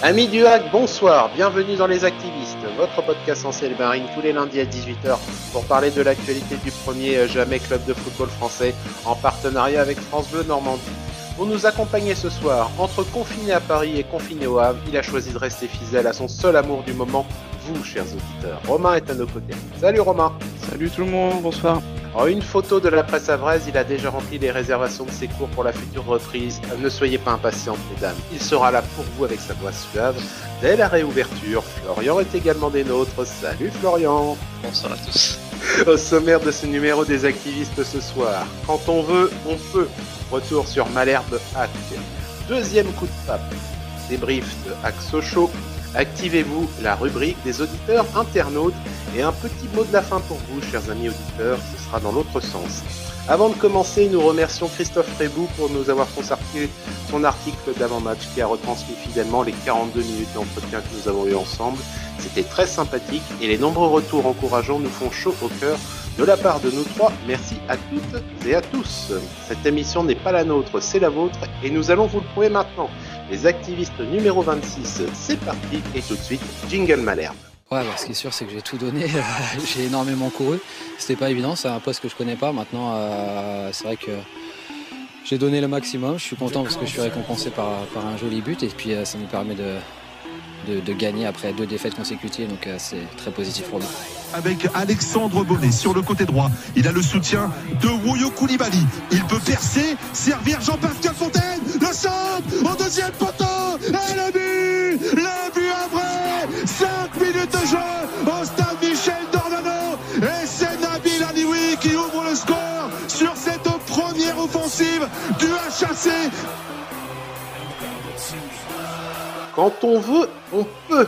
Amis du hack, bonsoir, bienvenue dans Les Activistes, votre podcast en ciel marine tous les lundis à 18h pour parler de l'actualité du premier jamais club de football français en partenariat avec France Bleu Normandie. Pour nous accompagner ce soir, entre confiné à Paris et confiné au Havre, il a choisi de rester fidèle à son seul amour du moment, vous, chers auditeurs. Romain est à nos côtés. Salut Romain. Salut tout le monde, bonsoir. En une photo de la presse havraise, il a déjà rempli les réservations de ses cours pour la future reprise. Ne soyez pas impatientes, mesdames. Il sera là pour vous avec sa voix suave. Dès la réouverture, Florian est également des nôtres. Salut Florian. Bonsoir à tous. Au sommaire de ce numéro des activistes ce soir, quand on veut, on peut. Retour sur Malherbe Hack. Deuxième coup de pape. Débrief de Hack Sochaux. Activez-vous la rubrique des auditeurs internautes et un petit mot de la fin pour vous, chers amis auditeurs, ce sera dans l'autre sens. Avant de commencer, nous remercions Christophe Rébou pour nous avoir consacré son article d'avant-match qui a retransmis fidèlement les 42 minutes d'entretien que nous avons eu ensemble. C'était très sympathique et les nombreux retours encourageants nous font chaud au cœur. De la part de nous trois, merci à toutes et à tous. Cette émission n'est pas la nôtre, c'est la vôtre et nous allons vous le prouver maintenant. Les activistes numéro 26, c'est parti et tout de suite, jingle Malherbe. Ouais, bah, ce qui est sûr, c'est que j'ai tout donné. J'ai énormément couru. C'était pas évident, c'est un poste que je connais pas. Maintenant, c'est vrai que j'ai donné le maximum. Je suis content parce que je suis récompensé par un joli but et puis ça nous permet de gagner après 2 défaites consécutives. Donc c'est très positif pour nous. Avec Alexandre Bonnet sur le côté droit, il a le soutien de Woyo Koulibaly. Il peut percer, servir Jean-Pascal Fontaine, le centre en deuxième poteau et le but après 5 minutes de jeu au stade Michel Dornano et c'est Nabil Alioui qui ouvre le score sur cette première offensive du HAC. Quand on veut, on peut.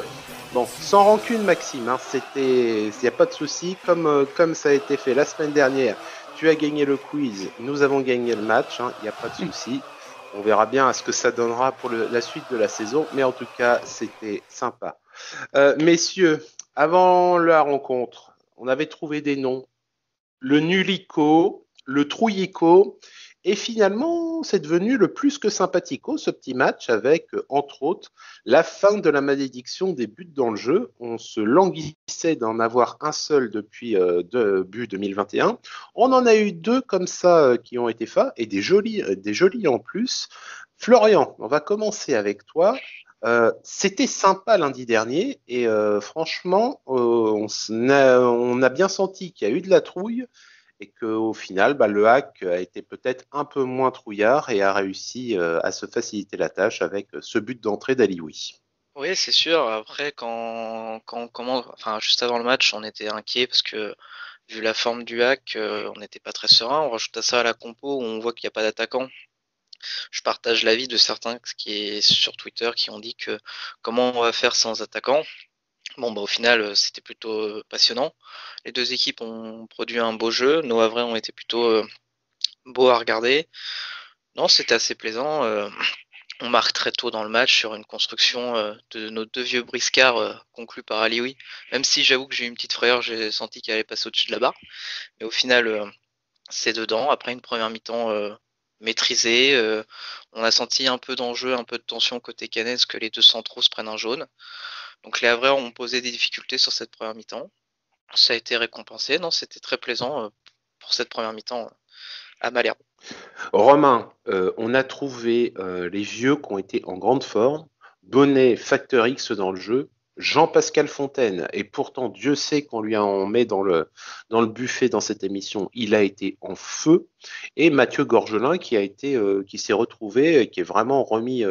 Bon, sans rancune Maxime, hein, il n'y a pas de souci, comme ça a été fait la semaine dernière, tu as gagné le quiz, nous avons gagné le match, il n'y a pas de souci. On verra bien à ce que ça donnera pour la suite de la saison, mais en tout cas, c'était sympa. Messieurs, avant la rencontre, on avait trouvé des noms. Le Nulico, le Trouillico, et finalement, c'est devenu le plus que sympathico, ce petit match, avec, entre autres, la fin de la malédiction des buts dans le jeu. On se languissait d'en avoir un seul depuis début 2021. On en a eu 2 comme ça qui ont été faits, et des jolis en plus. Florian, on va commencer avec toi. C'était sympa lundi dernier, et franchement, on a bien senti qu'il y a eu de la trouille, et qu'au final, le hack a été peut-être un peu moins trouillard et a réussi à se faciliter la tâche avec ce but d'entrée d'Alioui. Oui, c'est sûr. Après, juste avant le match, on était inquiet parce que vu la forme du hack, on n'était pas très serein. On rajoute à ça à la compo où on voit qu'il n'y a pas d'attaquant. Je partage l'avis de certains qui est sur Twitter qui ont dit que comment on va faire sans attaquant. Bon, au final, c'était plutôt passionnant. Les 2 équipes ont produit un beau jeu. Nos Havrais ont été plutôt beaux à regarder. Non, c'était assez plaisant. On marque très tôt dans le match sur une construction de nos 2 vieux briscards conclus par Alioui. Même si j'avoue que j'ai eu une petite frayeur, j'ai senti qu'il allait passer au-dessus de la barre. Mais au final, c'est dedans. Après une première mi-temps maîtrisée, on a senti un peu d'enjeu, un peu de tension côté Cannes, que les 2 centraux se prennent un jaune. Donc les Havrais ont posé des difficultés sur cette première mi-temps. Ça a été récompensé. Non, c'était très plaisant pour cette première mi-temps à Malherbe. Romain, on a trouvé les vieux qui ont été en grande forme. Bonnet, Facteur X dans le jeu. Jean-Pascal Fontaine, et pourtant Dieu sait qu'on lui en met dans le buffet dans cette émission, il a été en feu, et Mathieu Gorgelin qui s'est retrouvé et qui est vraiment remis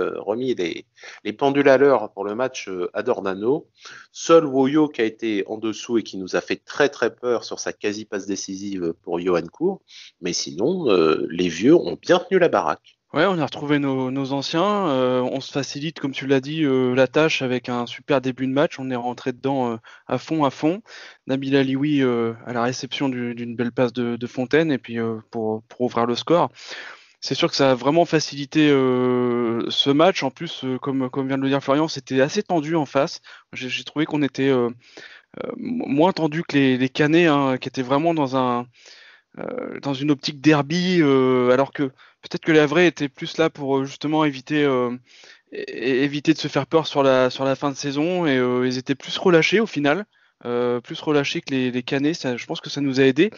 les pendules à l'heure pour le match à Dornano. Seul Woyo qui a été en dessous et qui nous a fait très très peur sur sa quasi passe décisive pour Johan Cour, mais sinon les vieux ont bien tenu la baraque. Ouais, on a retrouvé nos anciens. On se facilite, comme tu l'as dit, la tâche avec un super début de match. On est rentré dedans à fond. Nabil Alioui à la réception d'une belle passe de Fontaine et puis pour ouvrir le score. C'est sûr que ça a vraiment facilité ce match. En plus, comme vient de le dire Florian, c'était assez tendu en face. J'ai trouvé qu'on était moins tendu que les Canets, qui étaient vraiment dans une optique derby, alors que peut-être que les Havrais étaient plus là pour justement éviter éviter de se faire peur sur la fin de saison et ils étaient plus relâchés au final. Plus relâchés que les Canets, je pense que ça nous a aidé.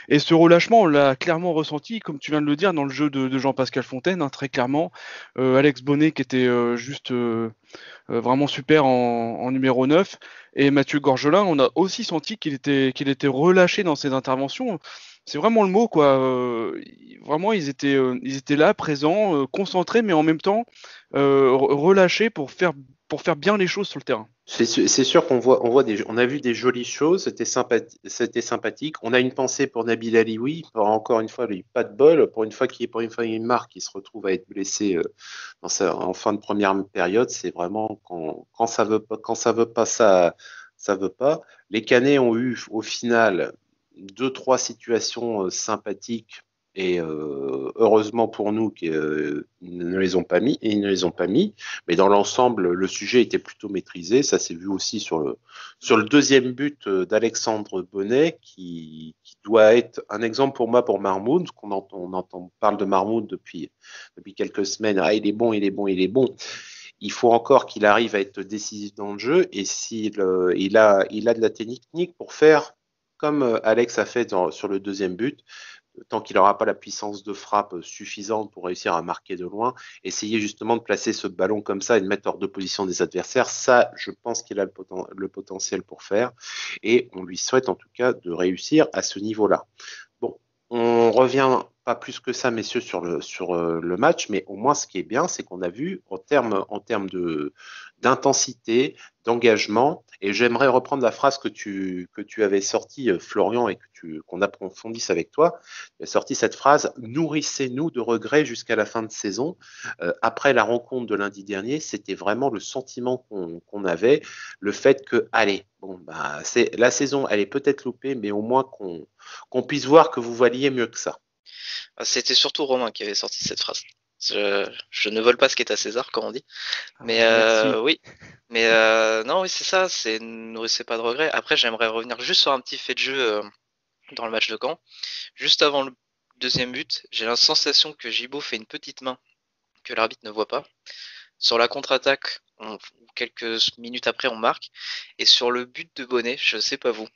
Et ce relâchement, on l'a clairement ressenti, comme tu viens de le dire, dans le jeu de Jean-Pascal Fontaine, hein, très clairement. Alex Bonnet qui était juste vraiment super en numéro 9. Et Mathieu Gorgelin, on a aussi senti qu'il était relâché dans ses interventions. C'est vraiment le mot, quoi. Vraiment, ils étaient là, présents, concentrés, mais en même temps relâchés pour faire bien les choses sur le terrain. C'est sûr on a vu des jolies choses, c'était sympathique. On a une pensée pour Nabil Alioui, encore une fois, lui, pas de bol. Pour une fois il marque, il se retrouve à être blessé en fin de première période. C'est vraiment quand ça veut pas, ça veut pas. Les Canets ont eu au final 2-3 situations sympathiques. Et heureusement pour nous qu'ils ne les ont pas mis, mais dans l'ensemble, le sujet était plutôt maîtrisé. Ça s'est vu aussi sur le deuxième but d'Alexandre Bonnet, qui doit être un exemple pour moi pour Marmoud. On parle de Marmoud depuis quelques semaines. Ah, il est bon. Il faut encore qu'il arrive à être décisif dans le jeu, et s'il il a de la technique pour faire comme Alex a fait sur le deuxième but. Tant qu'il n'aura pas la puissance de frappe suffisante pour réussir à marquer de loin, essayer justement de placer ce ballon comme ça et de mettre hors de position des adversaires, ça, je pense qu'il a le potentiel pour faire, et on lui souhaite en tout cas de réussir à ce niveau-là. Bon, on revient pas plus que ça, messieurs, sur le match, mais au moins ce qui est bien, c'est qu'on a vu en termes d'intensité, d'engagement, et j'aimerais reprendre la phrase que tu avais sortie, Florian, et qu'on approfondisse avec toi. Tu as sorti cette phrase: nourrissez-nous de regrets jusqu'à la fin de saison. Après la rencontre de lundi dernier, c'était vraiment le sentiment qu'on avait, le fait que, allez, bon, la saison, elle est peut-être loupée, mais au moins qu'on puisse voir que vous valiez mieux que ça. C'était surtout Romain qui avait sorti cette phrase. Je ne vole pas ce qui est à César, comme on dit. Mais oui. Mais non, oui, c'est ça. C'est nourrissez pas de regrets. Après, j'aimerais revenir juste sur un petit fait de jeu dans le match de Caen. Juste avant le deuxième but, j'ai la sensation que Gibaud fait une petite main que l'arbitre ne voit pas. Sur la contre-attaque, quelques minutes après, on marque. Et sur le but de Bonnet, je sais pas vous,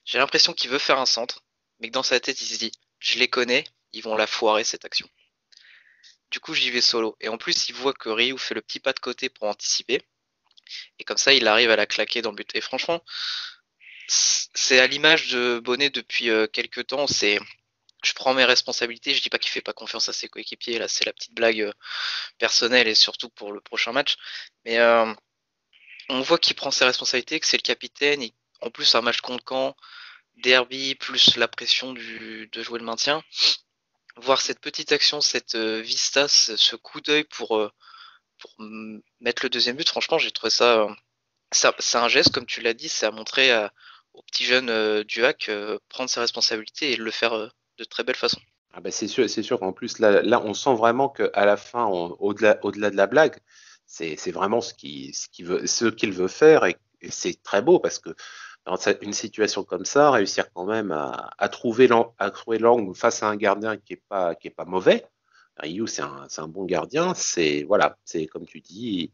j'ai l'impression qu'il veut faire un centre, mais que dans sa tête, il se dit: je les connais, ils vont la foirer cette action. Du coup, j'y vais solo. Et en plus, il voit que Ryu fait le petit pas de côté pour anticiper. Et comme ça, il arrive à la claquer dans le but. Et franchement, c'est à l'image de Bonnet depuis quelques temps. C'est: je prends mes responsabilités. Je dis pas qu'il fait pas confiance à ses coéquipiers. Là, c'est la petite blague personnelle, et surtout pour le prochain match. Mais on voit qu'il prend ses responsabilités, que c'est le capitaine. Et en plus, un match contre Caen, derby, plus la pression de jouer le maintien. Voir cette petite action, cette vista, ce coup d'œil pour mettre le deuxième but, franchement, j'ai trouvé ça. C'est un geste, comme tu l'as dit, c'est à montrer aux petits jeunes du HAC prendre ses responsabilités et le faire de très belle façon. Ah bah c'est sûr qu'en plus là on sent vraiment qu'à la fin, au-delà de la blague, c'est vraiment ce qu'il veut faire, et c'est très beau, parce que dans une situation comme ça, réussir quand même à trouver l'angle face à un gardien qui est pas mauvais. Ryu, c'est un bon gardien. C'est comme tu dis,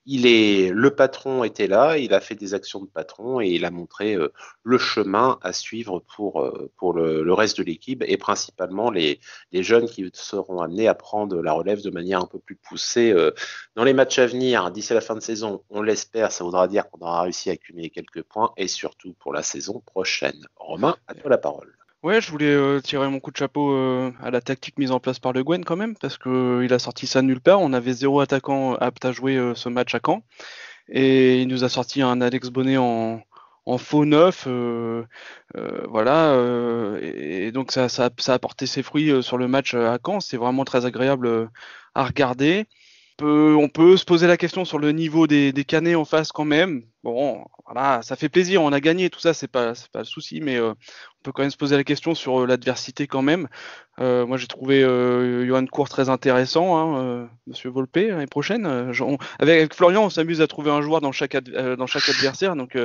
le patron était là, il a fait des actions de patron, et il a montré le chemin à suivre pour le reste de l'équipe, et principalement les jeunes qui seront amenés à prendre la relève de manière un peu plus poussée dans les matchs à venir. D'ici la fin de saison, on l'espère, ça voudra dire qu'on aura réussi à accumuler quelques points, et surtout pour la saison prochaine. Romain, à toi la parole. Ouais, je voulais tirer mon coup de chapeau à la tactique mise en place par Le Guen quand même, parce que il a sorti ça de nulle part. On avait 0 attaquant apte à jouer ce match à Caen, et il nous a sorti un Alex Bonnet en faux neuf, voilà, et donc ça a porté ses fruits sur le match à Caen. C'est vraiment très agréable à regarder. On peut se poser la question sur le niveau des Canets en face quand même. Bon, voilà, ça fait plaisir, on a gagné, tout ça, c'est pas le souci, mais peut quand même se poser la question sur l'adversité quand même. Moi, j'ai trouvé Johan Cour très intéressant, Monsieur Volpe, l'année prochaine. Avec Florian, on s'amuse à trouver un joueur dans chaque adversaire, donc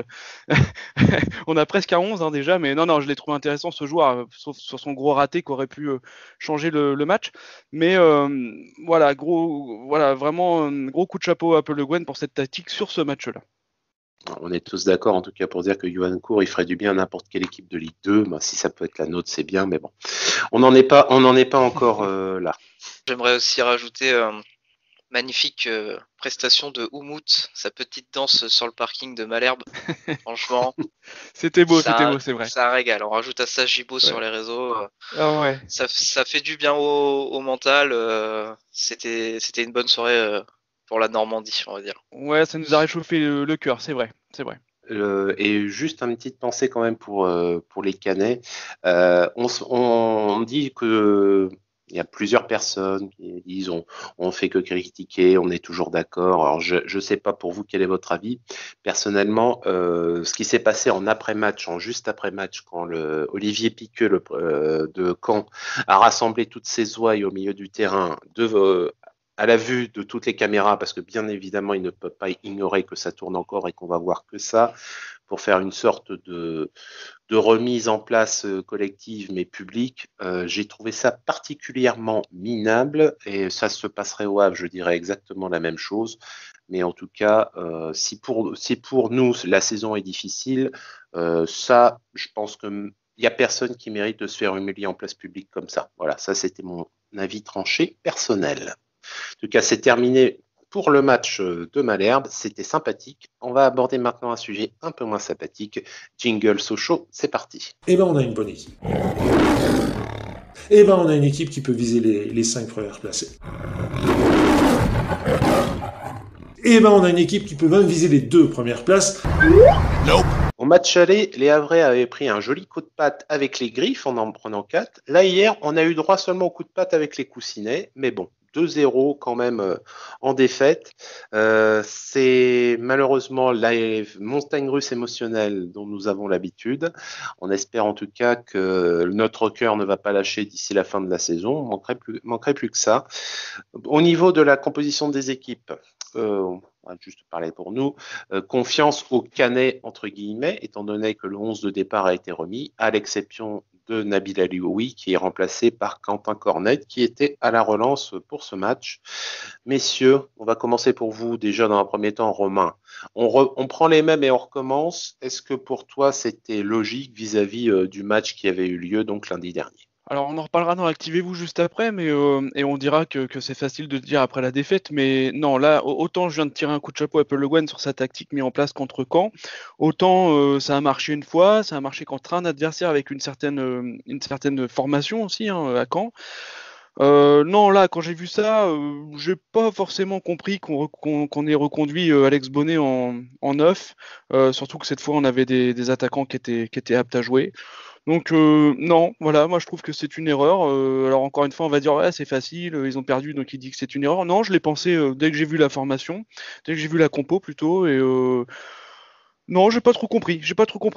on a presque à 11 déjà, mais non, je l'ai trouvé intéressant ce joueur, sauf sur son gros raté qui aurait pu changer le match. Mais voilà, vraiment gros coup de chapeau à Paul Le Guen pour cette tactique sur ce match-là. On est tous d'accord en tout cas pour dire que Johan Cour il ferait du bien à n'importe quelle équipe de Ligue 2. Si ça peut être la nôtre, c'est bien, mais bon, on n'en est pas encore là. J'aimerais aussi rajouter magnifique prestation de Oumout, sa petite danse sur le parking de Malherbe. Franchement, c'était beau, c'est vrai. Ça régale. On rajoute à ça Gibo sur les réseaux. Ouais. Ça fait du bien au mental. C'était une bonne soirée pour la Normandie, on va dire. Ouais, ça nous a réchauffé le cœur, c'est vrai. Et juste une petite pensée quand même pour les Canets. On dit que il y a plusieurs personnes qui disent on fait que critiquer, on est toujours d'accord. Alors je sais pas pour vous quel est votre avis. Personnellement, ce qui s'est passé en après-match, en juste après-match, quand Olivier Piqueux de Caen a rassemblé toutes ses ouailles au milieu du terrain à la vue de toutes les caméras, parce que bien évidemment, il ne peut pas ignorer que ça tourne encore et qu'on va voir que ça, pour faire une sorte de remise en place collective mais publique. J'ai trouvé ça particulièrement minable, et ça se passerait au Havre, je dirais exactement la même chose. Mais en tout cas, si pour nous la saison est difficile, ça, je pense que il n'y a personne qui mérite de se faire humilier en place publique comme ça. Voilà, ça c'était mon avis tranché personnel. En tout cas, c'est terminé pour le match de Malherbe. C'était sympathique. On va aborder maintenant un sujet un peu moins sympathique. Jingle Sochaux, c'est parti. On a une bonne équipe. On a une équipe qui peut viser les 5 premières placées. On a une équipe qui peut même viser les 2 premières places. Nope. Au match aller, les Havrais avaient pris un joli coup de patte avec les Griffes en prenant 4. Là, hier, on a eu droit seulement au coup de patte avec les Coussinets. Mais bon, 2-0 quand même en défaite. C'est malheureusement la montagne russe émotionnelle dont nous avons l'habitude. On espère en tout cas que notre cœur ne va pas lâcher d'ici la fin de la saison. Manquerait plus que ça. Au niveau de la composition des équipes, on va juste parler pour nous, confiance au Canet entre guillemets, étant donné que le 11 de départ a été remis, à l'exception de Nabil Alioui, qui est remplacé par Quentin Cornet, qui était à la relance pour ce match. Messieurs, on va commencer pour vous déjà dans un premier temps, Romain. On prend les mêmes et on recommence. Est-ce que pour toi, c'était logique vis-à-vis du match qui avait eu lieu donc lundi dernier ? Alors on en reparlera dans Activez-vous juste après, mais et on dira que c'est facile de dire après la défaite, mais non, là, autant je viens de tirer un coup de chapeau à Paul Le Guen sur sa tactique mise en place contre Caen, autant ça a marché une fois, ça a marché contre un adversaire avec une certaine formation aussi à Caen. Non, là, quand j'ai vu ça, j'ai pas forcément compris qu'on ait reconduit Alex Bonnet en neuf, surtout que cette fois on avait des attaquants qui étaient aptes à jouer. Donc non, voilà, moi je trouve que c'est une erreur. Alors encore une fois, on va dire ouais, c'est facile, ils ont perdu, donc il dit que c'est une erreur. Non, je l'ai pensé dès que j'ai vu la formation, dès que j'ai vu la compo plutôt, et non, j'ai pas trop compris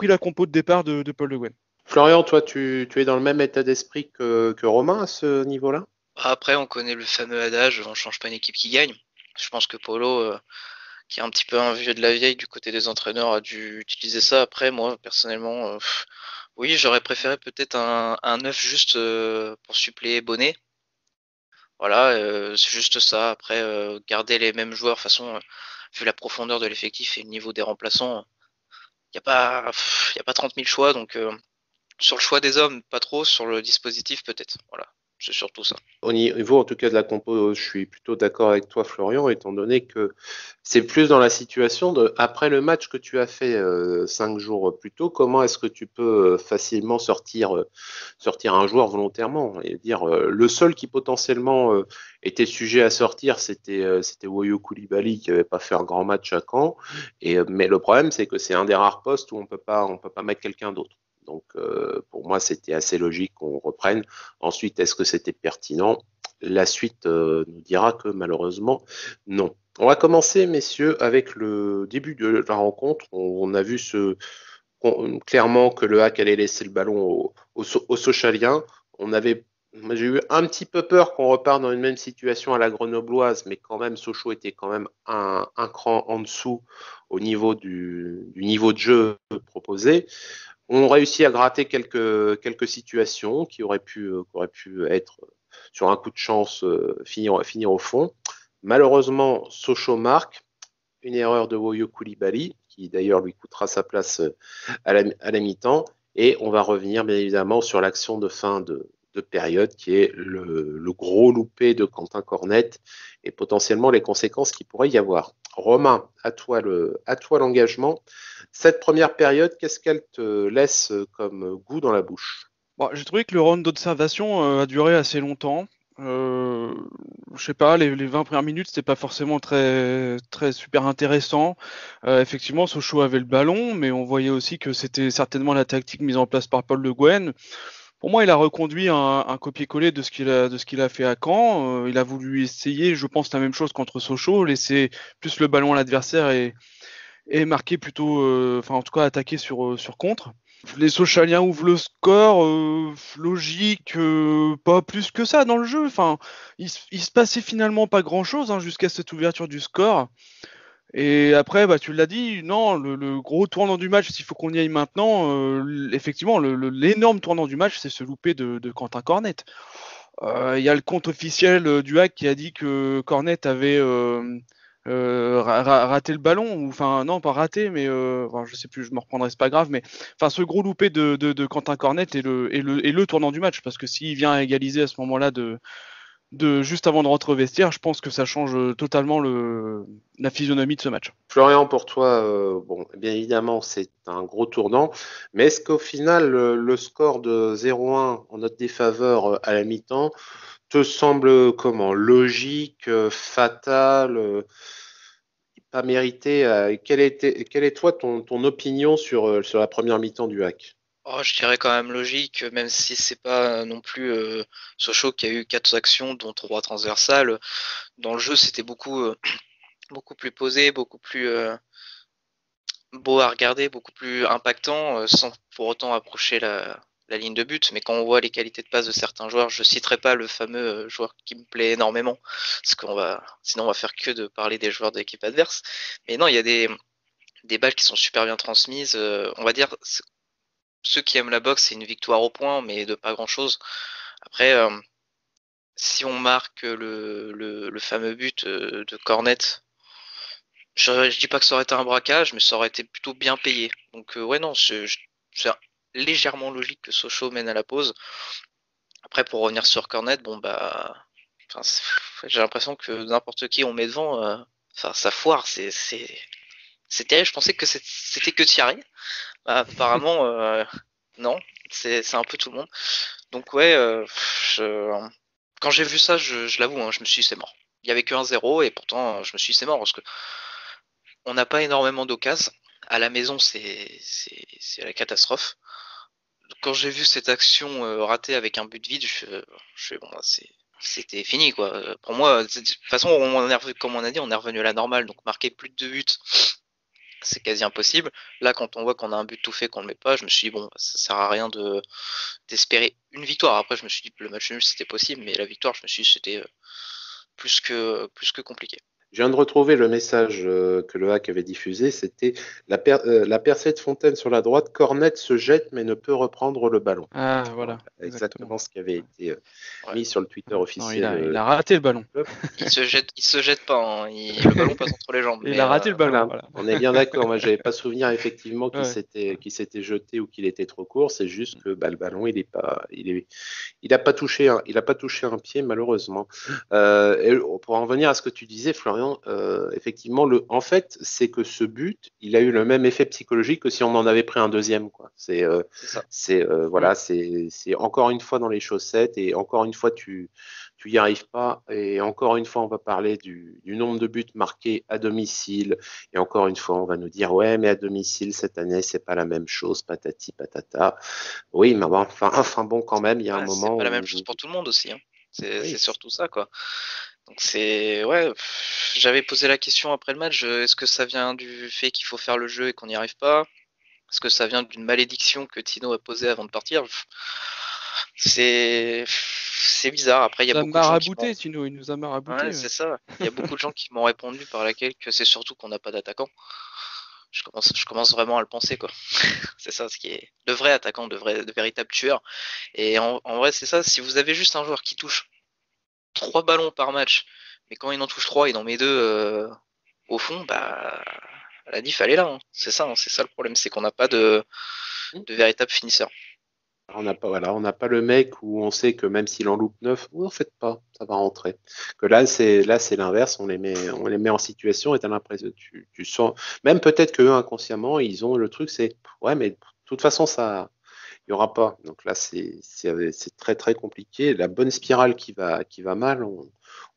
la compo de départ de Paul Le Guen. Florian, toi, tu es dans le même état d'esprit que Romain à ce niveau-là ? Après, on connaît le fameux adage, on change pas une équipe qui gagne. Je pense que Polo, qui est un petit peu un vieux de la vieille du côté des entraîneurs, a dû utiliser ça. Après, moi, personnellement, oui, j'aurais préféré peut-être un 9 juste pour suppléer Bonnet. Voilà, c'est juste ça. Après, garder les mêmes joueurs, de toute façon, vu la profondeur de l'effectif et le niveau des remplaçants, il n'y a pas 30 000 choix. Donc, sur le choix des hommes, pas trop. Sur le dispositif, peut-être. Voilà. C'est surtout ça. Au niveau en tout cas de la compo, je suis plutôt d'accord avec toi Florian, étant donné que c'est plus dans la situation de après le match que tu as fait 5 jours plus tôt, comment est-ce que tu peux facilement sortir un joueur volontairement et dire le seul qui potentiellement était sujet à sortir, c'était Woyo Koulibaly qui avait pas fait un grand match à Caen, mais le problème c'est que c'est un des rares postes où on peut pas mettre quelqu'un d'autre. Donc, pour moi, c'était assez logique qu'on reprenne. Ensuite, est-ce que c'était pertinent ? La suite nous dira que malheureusement, non. On va commencer, messieurs, avec le début de la rencontre. On a vu ce clairement que le Hack allait laisser le ballon aux Sochaliens. Moi, j'ai eu un petit peu peur qu'on reparte dans une même situation à la grenobloise, mais quand même, Sochaux était quand même un cran en dessous au niveau du niveau de jeu proposé. On réussit à gratter quelques situations qui auraient pu être sur un coup de chance finir au fond. Malheureusement, Sochaux marque une erreur de Woyo Koulibaly, qui d'ailleurs lui coûtera sa place à la mi-temps. Et on va revenir bien évidemment sur l'action de fin de période, qui est le gros loupé de Quentin Cornet et potentiellement les conséquences qu'il pourrait y avoir. Romain, à toi l'engagement. Cette première période, qu'est-ce qu'elle te laisse comme goût dans la bouche? Bon, j'ai trouvé que le round d'observation a duré assez longtemps. Je sais pas, les 20 premières minutes, c'était pas forcément très, très super intéressant. Effectivement, Sochaux avait le ballon, mais on voyait aussi que c'était certainement la tactique mise en place par Paul Le Guen. Pour moi, il a reconduit un copier-coller de ce qu'il a fait à Caen. Il a voulu essayer, je pense, la même chose contre Sochaux, laisser plus le ballon à l'adversaire et marquer plutôt, enfin en tout cas attaquer sur contre. Les Sochaliens ouvrent le score, logique, pas plus que ça dans le jeu. Enfin, il se passait finalement pas grand-chose jusqu'à cette ouverture du score. Et après, bah, tu l'as dit, non, le gros tournant du match, s'il faut qu'on y aille maintenant, effectivement, l'énorme tournant du match, c'est ce loupé de Quentin Cornet. Il y a le compte officiel du Hack qui a dit que Cornet avait raté le ballon, ou enfin non pas raté, mais enfin, je sais plus, je me reprendrai, c'est pas grave, mais enfin ce gros loupé de Quentin Cornet est le tournant du match, parce que s'il vient à égaliser à ce moment-là de juste avant de rentrer au vestiaire, je pense que ça change totalement la physionomie de ce match. Florian, pour toi, bon, bien évidemment, c'est un gros tournant, mais est-ce qu'au final, le score de 0-1 en notre défaveur à la mi-temps te semble comment? Logique, fatal, pas mérité? Quelle est toi ton opinion sur la première mi-temps du Hack? Oh, je dirais quand même logique, même si c'est pas non plus Sochaux qui a eu 4 actions, dont 3 transversales. Dans le jeu, c'était beaucoup plus posé, beaucoup plus beau à regarder, beaucoup plus impactant, sans pour autant approcher la ligne de but. Mais quand on voit les qualités de passe de certains joueurs, je citerai pas le fameux joueur qui me plaît énormément, parce sinon on va faire que de parler des joueurs de l'équipe adverse. Mais non, il y a des balles qui sont super bien transmises. On va dire, ceux qui aiment la boxe, c'est une victoire au point, mais de pas grand chose. Après, si on marque le fameux but de Cornet, je dis pas que ça aurait été un braquage, mais ça aurait été plutôt bien payé. Donc ouais, non, c'est légèrement logique que Sochaux mène à la pause. Après, pour revenir sur Cornet, bon bah, j'ai l'impression que n'importe qui on met devant, ça foire. C'est terrible. Je pensais que c'était que Thierry. Bah, apparemment, non, c'est un peu tout le monde. Donc ouais, quand j'ai vu ça, je l'avoue, je me suis dit c'est mort. Il y avait que 1-0 et pourtant je me suis dit c'est mort parce que on n'a pas énormément d'occasions. À la maison, c'est la catastrophe. Quand j'ai vu cette action ratée avec un but vide, je bon, c'était fini quoi. Pour moi, de toute façon, comme on a dit, on est revenu à la normale, donc marquer plus de 2 buts, c'est quasi impossible. Là, quand on voit qu'on a un but tout fait, qu'on le met pas, je me suis dit bon, ça sert à rien d'espérer une victoire. Après, je me suis dit que le match nul c'était possible, mais la victoire, je me suis dit c'était plus que compliqué. Je viens de retrouver le message que le Hack avait diffusé. C'était la percée de Fontaine sur la droite. Cornet se jette mais ne peut reprendre le ballon. Ah, voilà. Exactement ce qui avait été mis sur le Twitter officiel. Non, il a raté le ballon. Il se jette pas. Le ballon passe entre les jambes. Il a raté le ballon. Voilà. On est bien d'accord. Moi, j'avais pas souvenir effectivement qu'il s'était jeté ou qu'il était trop court. C'est juste que le ballon, il a pas touché un pied malheureusement. Et pour en revenir à ce que tu disais, Florian. Effectivement, en fait, c'est que ce but, il a eu le même effet psychologique que si on en avait pris un deuxième, quoi. C'est encore une fois dans les chaussettes et encore une fois tu y arrives pas et encore une fois on va parler du nombre de buts marqués à domicile et encore une fois on va nous dire ouais mais à domicile cette année c'est pas la même chose patati patata. Oui mais enfin bon quand même il y a un moment. C'est pas la même chose pour tout le monde aussi. C'est surtout ça quoi. Donc ouais, j'avais posé la question après le match, est-ce que ça vient du fait qu'il faut faire le jeu et qu'on n'y arrive pas? Est-ce que ça vient d'une malédiction que Tino a posée avant de partir? C'est bizarre. Après, il y a Ça beaucoup de gens qui marabouté, Tino, il nous a marabouté. Ouais, c'est ça. Il y a beaucoup de gens qui m'ont répondu par laquelle que c'est surtout qu'on n'a pas d'attaquant. Je commence vraiment à le penser, quoi. C'est ça, ce qui est de vrais attaquants, de véritables tueurs. Et en vrai, c'est ça. Si vous avez juste un joueur qui touche 3 ballons par match, mais quand il en touche 3, il en met 2 au fond, bah la diff elle est là. Hein. C'est ça le problème, c'est qu'on n'a pas de véritable finisseur. On n'a pas le mec où on sait que même s'il en loupe 9, en faites pas, ça va rentrer. Que là c'est l'inverse, on les met en situation et t'as l'impression, tu sens, même peut-être qu'eux inconsciemment ils ont le truc, c'est ouais mais de toute façon ça, il y aura pas. Donc là c'est très très compliqué. La bonne spirale qui va mal,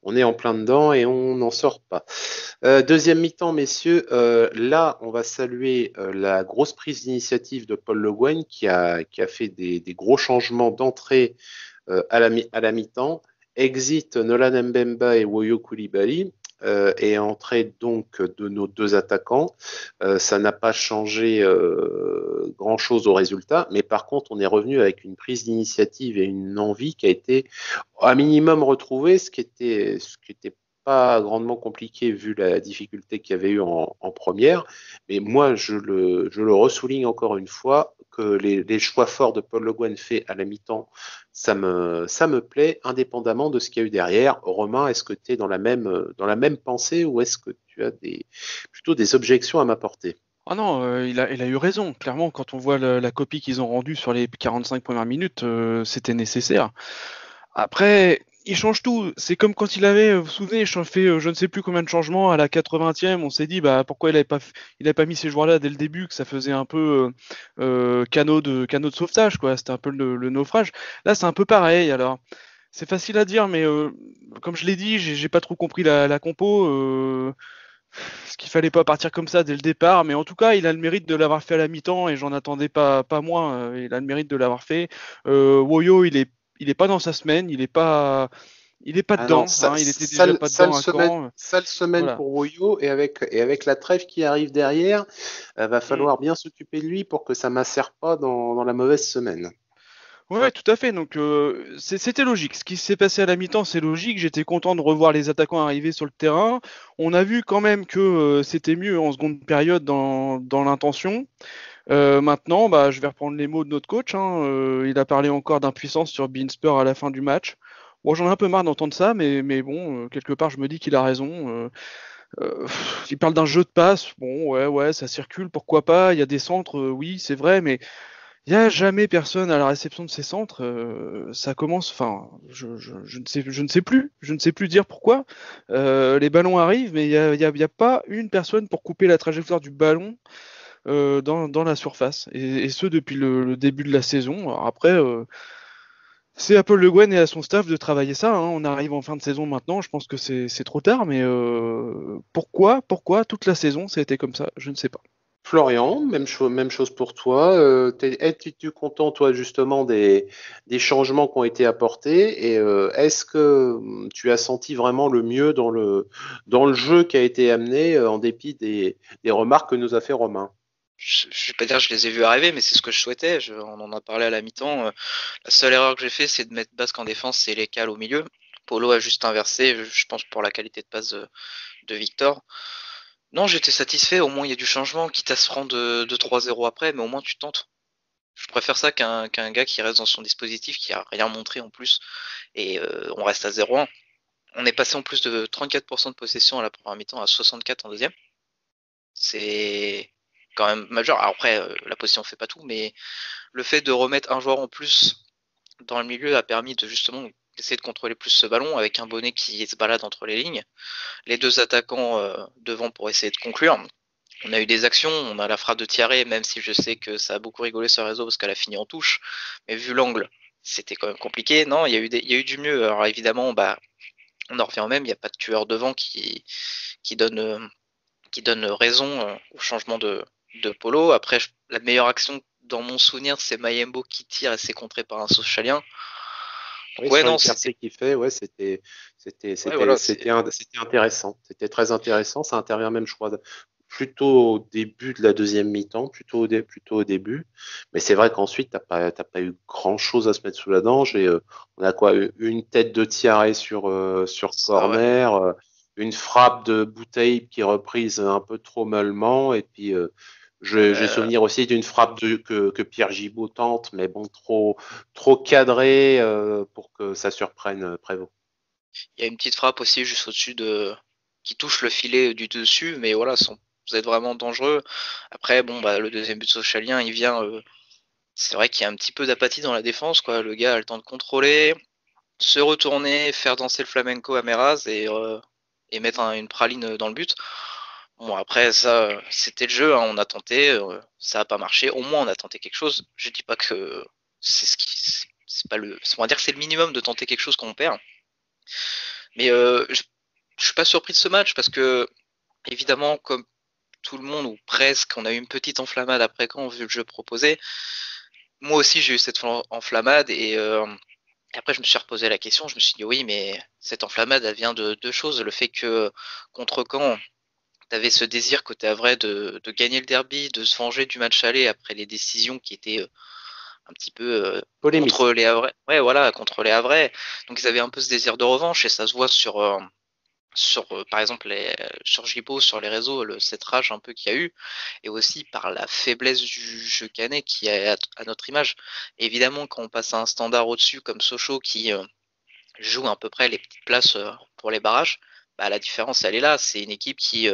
on est en plein dedans et on n'en sort pas. Deuxième mi-temps, messieurs. Là, on va saluer la grosse prise d'initiative de Paul Le Guen qui a fait des gros changements d'entrée à la mi-temps. Exit Nolan Mbemba et Woyo Koulibaly. Et entrée donc de nos deux attaquants. Ça n'a pas changé grand-chose au résultat, mais par contre, on est revenu avec une prise d'initiative et une envie qui a été à minimum retrouvée, ce qui était pas grandement compliqué vu la difficulté qu'il y avait eu en première. Mais moi, je le ressouligne encore une fois que les choix forts de Paul Le Guen fait à la mi-temps, ça me plaît, indépendamment de ce qu'il y a eu derrière. Romain, est-ce que tu es dans la même pensée ou est-ce que tu as plutôt des objections à m'apporter? Ah non, il a eu raison. Clairement, quand on voit la copie qu'ils ont rendue sur les 45 premières minutes, c'était nécessaire. Après, il change tout. C'est comme quand il avait, vous vous souvenez, fait je ne sais plus combien de changements à la 80e. On s'est dit, bah pourquoi il avait pas mis ces joueurs-là dès le début, que ça faisait un peu canot de sauvetage, quoi. C'était un peu le naufrage. Là, c'est un peu pareil. Alors, c'est facile à dire, mais comme je l'ai dit, j'ai pas trop compris la compo. Ce qu'il fallait pas partir comme ça dès le départ, mais en tout cas, il a le mérite de l'avoir fait à la mi-temps et j'en attendais pas moins. Il a le mérite de l'avoir fait. Woyo, il est pas dans sa semaine, il est pas Ah non, dedans. Il était déjà pas dedans à Caen. sale semaine Voilà. pour Woyo et avec la trêve qui arrive derrière, va falloir bien s'occuper de lui pour que ça macère pas dans la mauvaise semaine. Ouais, tout à fait. Donc c'était logique. Ce qui s'est passé à la mi-temps, c'est logique. J'étais content de revoir les attaquants arriver sur le terrain. On a vu quand même que c'était mieux en seconde période dans l'intention. Maintenant, bah, je vais reprendre les mots de notre coach. Il a parlé encore d'impuissance sur Beanspur à la fin du match. Bon, j'en ai un peu marre d'entendre ça, mais bon, quelque part, je me dis qu'il a raison. Il parle d'un jeu de passe. Bon, ouais, ça circule, pourquoi pas. Il y a des centres, oui, c'est vrai, mais il n'y a jamais personne à la réception de ces centres. Ça commence, enfin, je ne sais plus. Je ne sais plus dire pourquoi. Les ballons arrivent, mais il y a pas une personne pour couper la trajectoire du ballon dans la surface. Et ce, depuis le début de la saison. Alors après, c'est à Paul Le Guen et à son staff de travailler ça. On arrive en fin de saison maintenant. Je pense que c'est trop tard. Mais pourquoi toute la saison ça a été comme ça? Je ne sais pas. Florian, même chose pour toi. Es-tu content, toi, justement, des changements qui ont été apportés? Et est-ce que tu as senti vraiment le mieux dans le jeu qui a été amené, en dépit des remarques que nous a fait Romain? Je vais pas dire que je les ai vus arriver, mais c'est ce que je souhaitais. On en a parlé à la mi-temps. La seule erreur que j'ai fait, c'est de mettre Basque en défense et les cales au milieu. Polo a juste inversé, je pense, pour la qualité de passe de Victor. Non, j'étais satisfait. Au moins, il y a du changement, quitte à se prendre de 3-0 après, mais au moins, tu tentes. Je préfère ça qu'un gars qui reste dans son dispositif, qui a rien montré en plus. Et on reste à 0-1. On est passé en plus de 34% de possession à la première mi-temps à 64% en deuxième. C'est quand même majeur. Alors après, la possession fait pas tout, mais le fait de remettre un joueur en plus dans le milieu a permis de justement essayer de contrôler plus ce ballon avec un Bonnet qui se balade entre les lignes. Les deux attaquants devant pour essayer de conclure. On a eu des actions, on a la frappe de Thierry, même si je sais que ça a beaucoup rigolé sur le réseau parce qu'elle a fini en touche. Mais vu l'angle, c'était quand même compliqué. Non, il y a eu du mieux. Alors évidemment, bah, on en revient au même, il n'y a pas de tueur devant qui donne raison au changement de Polo. Après, la meilleure action dans mon souvenir, c'est Mayembo qui tire et c'est contré par un Sochalian. Oui, ouais, non, c'est qu'il fait, ouais, c'était intéressant. C'était très intéressant. Ça intervient même, je crois, plutôt au début de la deuxième mi-temps, plutôt au début. Mais c'est vrai qu'ensuite, t'as pas eu grand-chose à se mettre sous la dent. On a quoi, une tête de Tiaré sur Ah ouais. corner, une frappe de Bouteille qui est reprise un peu trop mollement, et puis j'ai souvenir aussi d'une frappe que Pierre Gibaud tente, mais bon, trop cadré pour que ça surprenne Prévost. Il y a une petite frappe aussi juste au-dessus qui touche le filet du dessus, mais voilà, vous êtes vraiment dangereux. Après, bon, bah, le deuxième but socialien, il vient. C'est vrai qu'il y a un petit peu d'apathie dans la défense, quoi. Le gars a le temps de contrôler, se retourner, faire danser le flamenco à Meraz et mettre une praline dans le but. Bon, après, ça, c'était le jeu, hein, on a tenté, ça a pas marché. Au moins, on a tenté quelque chose. Je dis pas que c'est pas on va dire que c'est le minimum de tenter quelque chose quand on perd. Mais je suis pas surpris de ce match parce que, évidemment, comme tout le monde, ou presque, on a eu une petite enflammade après quand, vu le jeu proposé. Moi aussi, j'ai eu cette enflammade et après, je me suis reposé la question. Je me suis dit, oui, mais cette enflammade, elle vient de deux choses. Le fait que contre Caen, tu avais ce désir côté Havrais de gagner le derby, de se venger du match aller après les décisions qui étaient un petit peu Polémique. contre les Havrais. Ouais, voilà, contre les Havrais. Donc, ils avaient un peu ce désir de revanche et ça se voit sur par exemple sur Gibo, sur les réseaux, cette rage un peu qu'il y a eu, et aussi par la faiblesse du jeu canet qui est à notre image. Et évidemment, quand on passe à un standard au-dessus comme Sochaux qui joue à peu près les petites places pour les barrages, bah, la différence elle est là. C'est une équipe qui,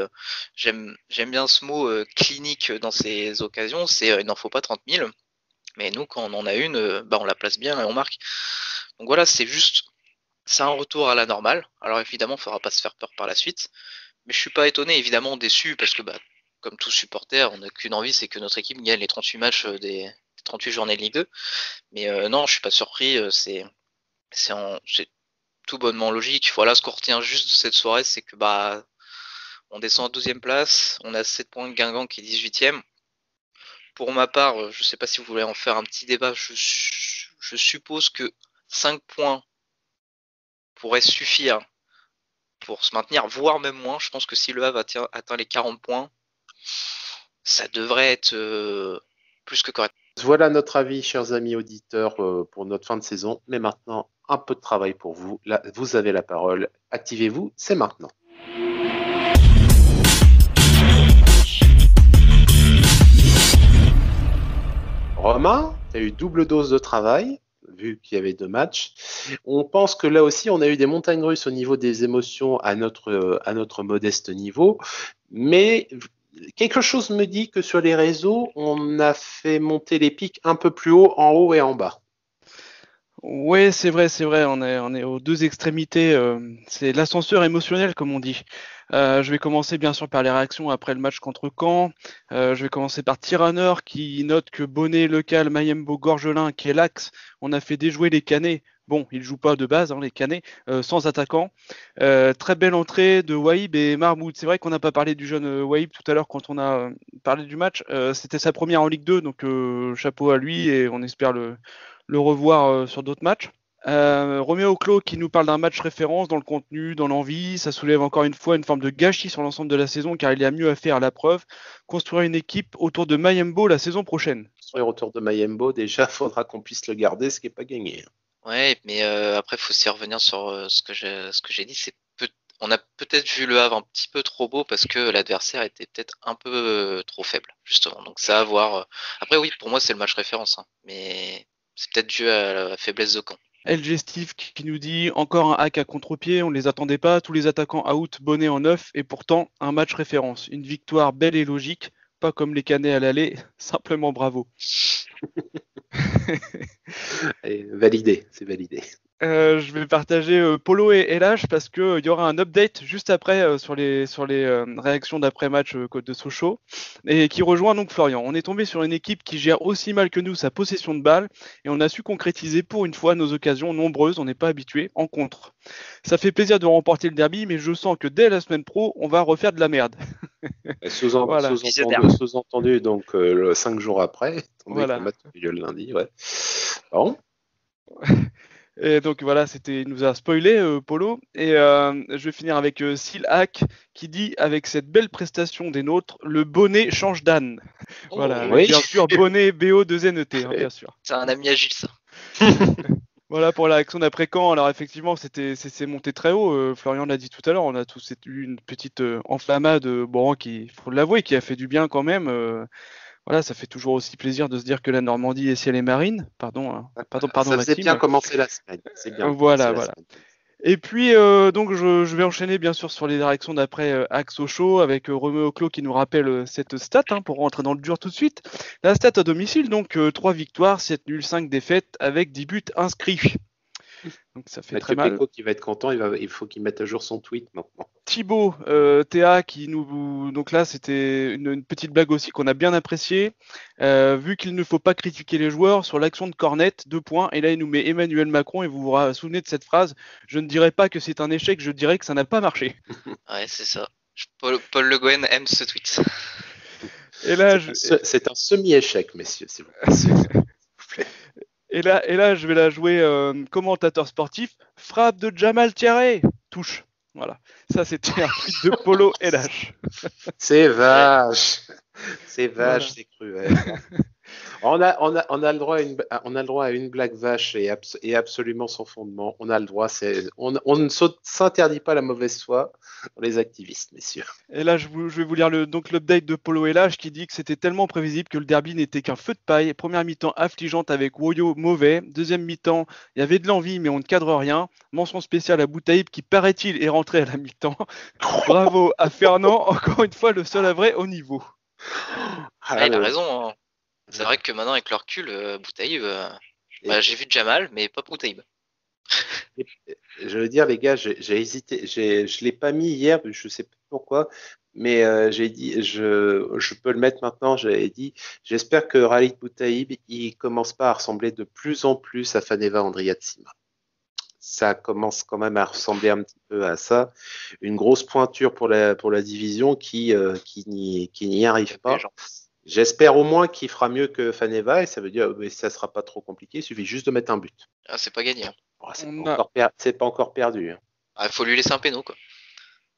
j'aime bien ce mot clinique dans ces occasions, c'est il n'en faut pas 30 000, mais nous quand on en a une, bah, on la place bien et on marque. Donc voilà, c'est un retour à la normale. Alors évidemment, il ne faudra pas se faire peur par la suite. Mais je suis pas étonné, évidemment déçu, parce que bah, comme tout supporter, on n'a qu'une envie, c'est que notre équipe gagne les 38 matchs des 38 journées de Ligue 2. Mais non, je suis pas surpris, c'est tout bonnement logique. Voilà, ce qu'on retient juste de cette soirée, c'est que bah on descend en 12e place, on a 7 points de Guingamp qui est 18e. Pour ma part, je sais pas si vous voulez en faire un petit débat, je suppose que 5 points pourraient suffire pour se maintenir, voire même moins. Je pense que si le Havre atteint les 40 points, ça devrait être plus que correct. Voilà notre avis, chers amis auditeurs, pour notre fin de saison. Mais maintenant, un peu de travail pour vous. Là, vous avez la parole. Activez-vous, c'est maintenant. Romain, tu as eu double dose de travail, vu qu'il y avait 2 matchs. On pense que là aussi, on a eu des montagnes russes au niveau des émotions à notre modeste niveau. Mais quelque chose me dit que sur les réseaux, on a fait monter les pics un peu plus haut et en bas. Ouais, c'est vrai, on est aux deux extrémités. C'est l'ascenseur émotionnel, comme on dit. Je vais commencer bien sûr par les réactions après le match contre Caen. Je vais commencer par Tyranner qui note que Bonnet, Lecal, Mayembo, Gorgelin, qui est l'axe, on a fait déjouer les Canets. Bon, ils jouent pas de base, hein, les Canets, sans attaquant. Très belle entrée de Wahib et Marmoud. C'est vrai qu'on n'a pas parlé du jeune Wahib tout à l'heure quand on a parlé du match. C'était sa première en Ligue 2, donc chapeau à lui et on espère le revoir sur d'autres matchs. Roméo Clos qui nous parle d'un match référence dans le contenu, dans l'envie, ça soulève encore une fois une forme de gâchis sur l'ensemble de la saison car il y a mieux à faire à la preuve, construire une équipe autour de Mayembo la saison prochaine. Construire autour de Mayembo, déjà, il faudra qu'on puisse le garder, ce qui n'est pas gagné. Ouais, mais après, il faut aussi revenir sur ce que j'ai dit. On a peut-être vu le Havre un petit peu trop beau parce que l'adversaire était peut-être un peu trop faible, justement. Donc ça à voir. Après, oui, pour moi, c'est le match référence, hein, mais c'est peut-être dû à la faiblesse de Caen. LG Steve qui nous dit encore un hack à contre-pied, on ne les attendait pas, tous les attaquants out, Bonnet en 9 et pourtant un match référence. Une victoire belle et logique, pas comme les Canets à l'aller, simplement bravo. Validé, c'est validé. Je vais partager Polo et LH parce qu'il y aura un update juste après sur les réactions d'après-match de Sochaux et qui rejoint donc Florian. On est tombé sur une équipe qui gère aussi mal que nous sa possession de balle et on a su concrétiser pour une fois nos occasions nombreuses, on n'est pas habitué, en contre. Ça fait plaisir de remporter le derby mais je sens que dès la semaine pro, on va refaire de la merde. Voilà. Sous-entendu donc 5 jours après, voilà. Le match le lundi, ouais. Bon. Et donc voilà, il nous a spoilé Polo. Et je vais finir avec Silhack qui dit avec cette belle prestation des nôtres, le bonnet change d'âne. Voilà, avec oui. bien sûr bonnet BO2NET, hein, bien sûr. C'est un ami à Gilles, ça. Voilà pour la réaction d'après Caen. Alors effectivement, c'est monté très haut. Florian l'a dit tout à l'heure, on a tous eu une petite enflammade, bon, qui, faut l'avouer, qui a fait du bien quand même. Voilà, ça fait toujours aussi plaisir de se dire que la Normandie est ciel et marine. Pardon, Ça faisait Maxime. bien commencer la semaine. C'est bien. Voilà, commencer la voilà. semaine. Et puis, donc, je vais enchaîner bien sûr sur les réactions d'après Axe au Show avec Roméo Clos qui nous rappelle cette stat pour rentrer dans le dur tout de suite. La stat à domicile, donc 3 victoires, 7 nuls, 5 défaites avec 10 buts inscrits. Donc ça fait très mal. Péco qui va être content, il faut qu'il mette à jour son tweet maintenant. Thibaut Théa qui nous... Donc là, c'était une petite blague aussi qu'on a bien appréciée. Vu qu'il ne faut pas critiquer les joueurs sur l'action de Cornet, 2 points. Et là, il nous met Emmanuel Macron et vous vous souvenez de cette phrase. Je ne dirais pas que c'est un échec, je dirais que ça n'a pas marché. Ouais, c'est ça. Paul Le Guen aime ce tweet. Et là, c'est un semi-échec, messieurs, s'il vous plaît. Et là, je vais la jouer commentateur sportif. Frappe de Jamal Thierry. Touche. Voilà. Ça, c'était un tweet de Polo LH. C'est vache. C'est Voilà. vache, c'est cruel. On a le droit à une blague vache et absolument sans fondement. On a le droit. On ne s'interdit pas la mauvaise foi pour les activistes, messieurs. Et là, je vais vous lire l'update de Polo LH qui dit que c'était tellement prévisible que le derby n'était qu'un feu de paille. Première mi-temps affligeante avec Woyo mauvais. Deuxième mi-temps, il y avait de l'envie, mais on ne cadre rien. Mention spéciale à Boutaïb qui, paraît-il, est rentré à la mi-temps. Bravo à Fernand, encore une fois le seul à vrai au niveau. Il a raison. Hein. C'est vrai que maintenant, avec le recul, Boutaïb, j'ai vu Jamal, mais pas Boutaïb. Je veux dire, les gars, j'ai hésité. Je l'ai pas mis hier, je sais pas pourquoi, mais j'ai dit, je peux le mettre maintenant. J'avais dit, j'espère que Khalid Boutaïb, il commence pas à ressembler de plus en plus à Faneva Andriatsima. Ça commence quand même à ressembler un petit peu à ça. Une grosse pointure pour la division qui n'y arrive pas. J'espère au moins qu'il fera mieux que Faneva et ça veut dire que ça sera pas trop compliqué. Il suffit juste de mettre un but. Ah, c'est pas gagné. Hein. Oh, c'est pas encore perdu. Hein. Ah, faut lui laisser un péno, quoi.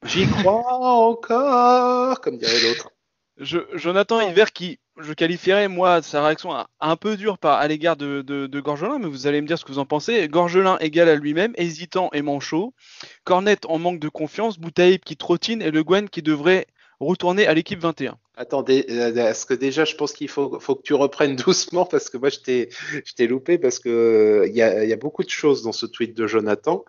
J'y crois encore, comme dirait l'autre. Jonathan Hiver qui, je qualifierais moi sa réaction un peu dure à l'égard de Gorgelin, mais vous allez me dire ce que vous en pensez. Gorgelin égal à lui-même, hésitant et manchot. Cornet en manque de confiance, Boutaïb qui trottine et Le Guen qui devrait retourner à l'équipe 21. Attendez, est-ce que déjà je pense qu'il faut que tu reprennes doucement parce que moi je t'ai loupé parce que il y a beaucoup de choses dans ce tweet de Jonathan.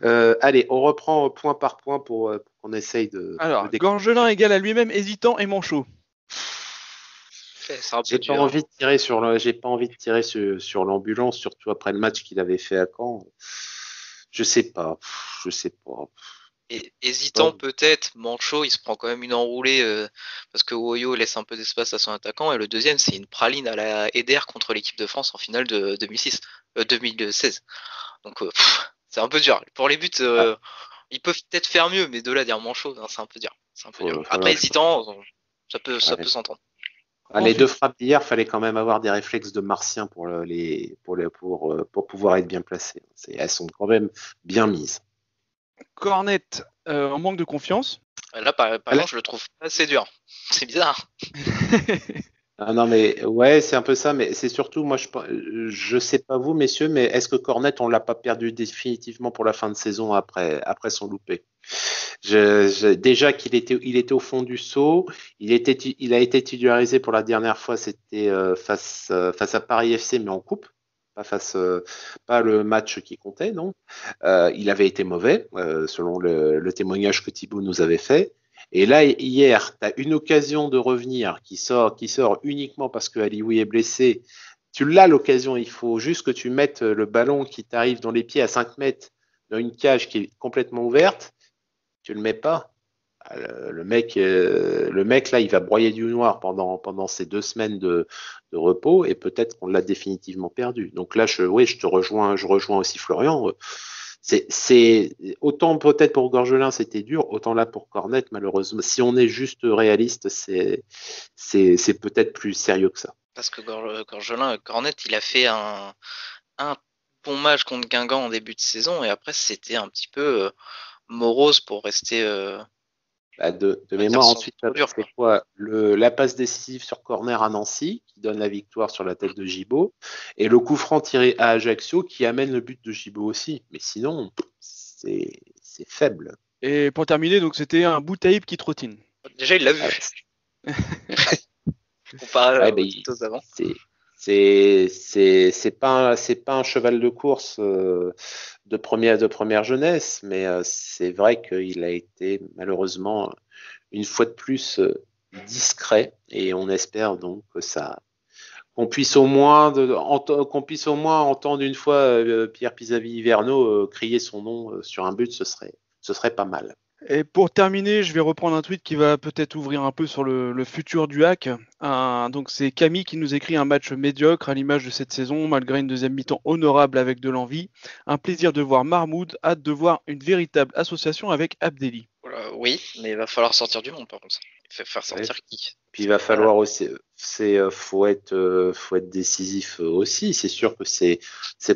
Allez, on reprend point par point pour qu'on essaye de. Alors, Gorgelin égal à lui-même, hésitant et manchot. J'ai pas envie de tirer sur l'ambulance, surtout après le match qu'il avait fait à Caen. Je sais pas. Et hésitant peut-être, Mancho il se prend quand même une enroulée parce que Woyo laisse un peu d'espace à son attaquant et le deuxième c'est une praline à la Eder contre l'équipe de France en finale de 2016. Donc c'est un peu dur. Pour les buts, ils peuvent peut-être faire mieux, mais de là à dire Mancho, c'est un peu dur. Après hésitant, ça peut s'entendre. Les deux frappes d'hier, fallait quand même avoir des réflexes de martien pour pouvoir être bien placé. Elles sont quand même bien mises. Cornet en manque de confiance. Là, par exemple, je le trouve assez dur. C'est bizarre. Non, mais ouais, c'est un peu ça, mais c'est surtout, moi, je sais pas vous, messieurs, mais est-ce que Cornet, on l'a pas perdu définitivement pour la fin de saison après son loupé? Déjà qu'il était au fond du seau, il a été titularisé pour la dernière fois, c'était face à Paris FC, mais en coupe. Pas le match qui comptait, non. Il avait été mauvais, selon le témoignage que Thibaut nous avait fait. Et là, hier, tu as une occasion de revenir qui sort uniquement parce que Alioui est blessé. Tu l'as l'occasion, il faut juste que tu mettes le ballon qui t'arrive dans les pieds à 5 mètres dans une cage qui est complètement ouverte. Tu le mets pas. Le mec là, il va broyer du noir pendant ces 2 semaines de repos et peut-être qu'on l'a définitivement perdu. Donc là, je te rejoins aussi Florian. C'est autant peut-être pour Gorgelin c'était dur, autant là pour Cornet malheureusement. Si on est juste réaliste, c'est peut-être plus sérieux que ça. Parce que Gorgelin, Cornet, il a fait un bons matchs contre Guingamp en début de saison, et après c'était un petit peu morose pour rester. De dire mémoire, sans ensuite, trop dur, c'est quoi la passe décisive sur corner à Nancy, qui donne la victoire sur la tête de Gibaud, et le coup franc tiré à Ajaccio, qui amène le but de Gibaud aussi. Mais sinon, c'est faible. Et pour terminer, donc c'était un Boutaïb qui trottine. Déjà, il l'a vu. Comparé Ouais, aux titos avant. C'est pas un cheval de course de première jeunesse, mais c'est vrai qu'il a été malheureusement une fois de plus discret, et on espère donc que qu'on puisse au moins entendre une fois Pierre Pisavi-Hiverneau crier son nom sur un but, ce serait pas mal. Et pour terminer, je vais reprendre un tweet qui va peut-être ouvrir un peu sur le futur du hack. Donc c'est Camille qui nous écrit un match médiocre à l'image de cette saison, malgré une deuxième mi-temps honorable avec de l'envie. Un plaisir de voir Marmoud, hâte de voir une véritable association avec Abdelli. Oui, mais il va falloir sortir du monde par contre. Il va falloir sortir qui ? Puis il va falloir aussi, faut être décisif aussi. C'est sûr que c'est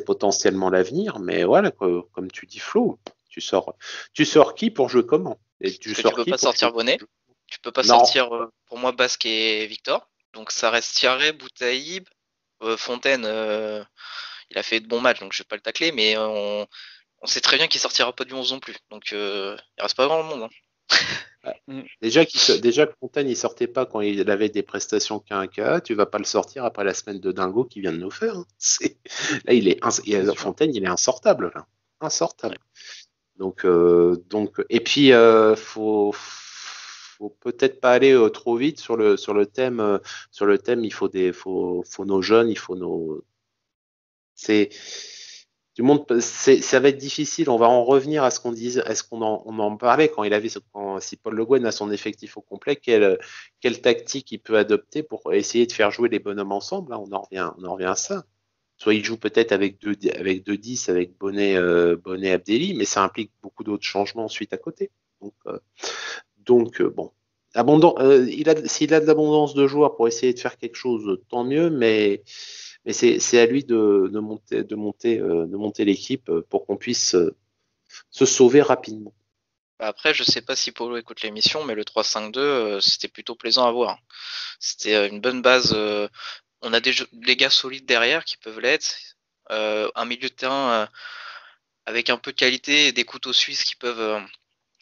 potentiellement l'avenir, mais voilà, comme tu dis Flo, tu sors qui pour jouer comment? Et tu peux pas sortir Bonnet, tu peux pas sortir pour moi Basque et Victor. Donc ça reste Thierry, Boutaïb, Fontaine. Il a fait de bons matchs, donc je vais pas le tacler, mais on sait très bien qu'il sortira pas du 11 non plus. Donc il reste pas grand le monde. Déjà que Fontaine il sortait pas quand il avait des prestations K1K, tu vas pas le sortir après la semaine de dingo qu'il vient de nous faire. Là, Fontaine il est insortable là. Insortable. Donc et puis faut peut-être pas aller trop vite sur le thème. Sur le thème, il faut nos jeunes, il faut nos. Ça va être difficile. On va en revenir à ce qu'on disait, on en parlait si Paul Le Guen a son effectif au complet, quelle tactique il peut adopter pour essayer de faire jouer les bonhommes ensemble. Là, on en revient à ça. Soit il joue peut-être avec 2-10, avec Bonnet, Abdelli, mais ça implique beaucoup d'autres changements ensuite à côté. Donc bon, s'il a de l'abondance de joueurs pour essayer de faire quelque chose, tant mieux, mais c'est à lui de monter l'équipe pour qu'on puisse se sauver rapidement. Après, je sais pas si Polo écoute l'émission, mais le 3-5-2, c'était plutôt plaisant à voir. C'était une bonne base. On a des gars solides derrière qui peuvent l'être. Un milieu de terrain avec un peu de qualité et des couteaux suisses qui peuvent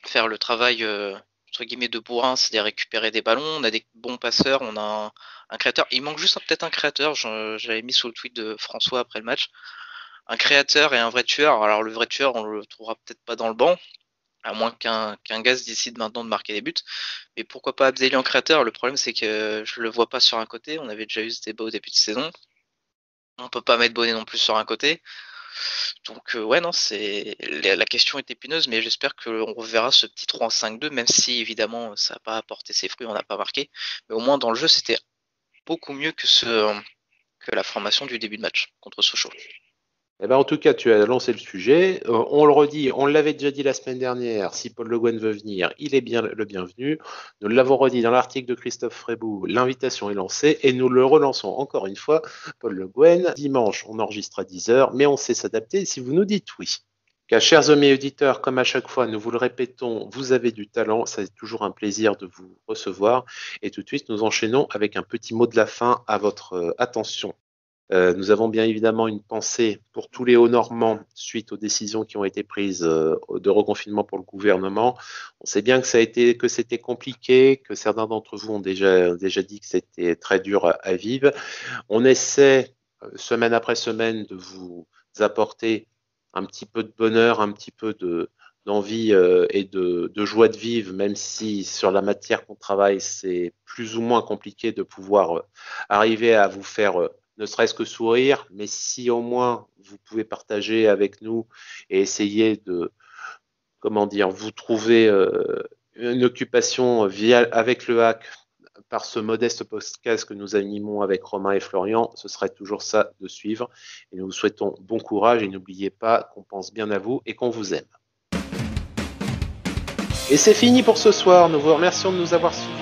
faire le travail entre guillemets de bourrin, c'est-à-dire récupérer des ballons. On a des bons passeurs, on a un créateur. Il manque juste peut-être un créateur. J'avais mis sur le tweet de François après le match. Un créateur et un vrai tueur. Alors le vrai tueur, on le trouvera peut-être pas dans le banc, à moins qu'un gars décide maintenant de marquer des buts. Mais pourquoi pas Abdelli en créateur? Le problème, c'est que je le vois pas sur un côté. On avait déjà eu ce débat au début de saison. On peut pas mettre Bonnet non plus sur un côté. Donc non, la question est épineuse, mais j'espère qu'on reverra ce petit 3-5-2, même si évidemment ça n'a pas apporté ses fruits, on n'a pas marqué. Mais au moins dans le jeu, c'était beaucoup mieux que la formation du début de match contre Sochaux. En tout cas, tu as lancé le sujet. On le redit, on l'avait déjà dit la semaine dernière, si Paul Le Guen veut venir, il est bien le bienvenu. Nous l'avons redit dans l'article de Christophe Frébou, l'invitation est lancée et nous le relançons encore une fois. Paul Le Guen, dimanche, on enregistre à 10h, mais on sait s'adapter si vous nous dites oui. Car, chers amis auditeurs, comme à chaque fois, nous vous le répétons, vous avez du talent, c'est toujours un plaisir de vous recevoir. Et tout de suite, nous enchaînons avec un petit mot de la fin à votre attention. Nous avons bien évidemment une pensée pour tous les Hauts-Normands suite aux décisions qui ont été prises de reconfinement pour le gouvernement. On sait bien que c'était compliqué, que certains d'entre vous ont déjà dit que c'était très dur à vivre. On essaie semaine après semaine de vous apporter un petit peu de bonheur, un petit peu d'envie et de joie de vivre, même si sur la matière qu'on travaille, c'est plus ou moins compliqué de pouvoir arriver à vous faire ne serait-ce que sourire, mais si au moins vous pouvez partager avec nous et essayer de, vous trouver une occupation avec le hack par ce modeste podcast que nous animons avec Romain et Florian, ce serait toujours ça de suivre. Et nous vous souhaitons bon courage et n'oubliez pas qu'on pense bien à vous et qu'on vous aime. Et c'est fini pour ce soir. Nous vous remercions de nous avoir suivis.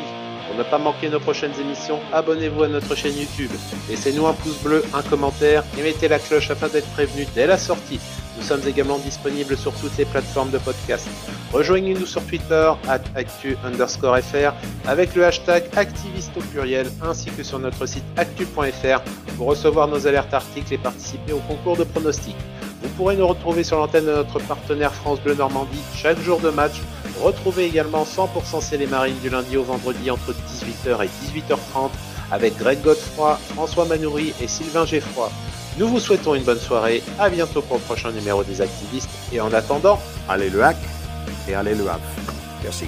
Pour ne pas manquer nos prochaines émissions, abonnez-vous à notre chaîne YouTube. Laissez-nous un pouce bleu, un commentaire et mettez la cloche afin d'être prévenu dès la sortie. Nous sommes également disponibles sur toutes les plateformes de podcast. Rejoignez-nous sur Twitter @actu_fr avec le hashtag activiste au pluriel ainsi que sur notre site actu.fr pour recevoir nos alertes articles et participer au concours de pronostics. Vous pourrez nous retrouver sur l'antenne de notre partenaire France Bleu Normandie chaque jour de match. Retrouvez également 100% C'est les Marines du lundi au vendredi entre 18h et 18h30 avec Greg Godefroy, François Manoury et Sylvain Geffroy. Nous vous souhaitons une bonne soirée, à bientôt pour le prochain numéro des Activistes et en attendant, allez le hack et allez le Havre. Merci.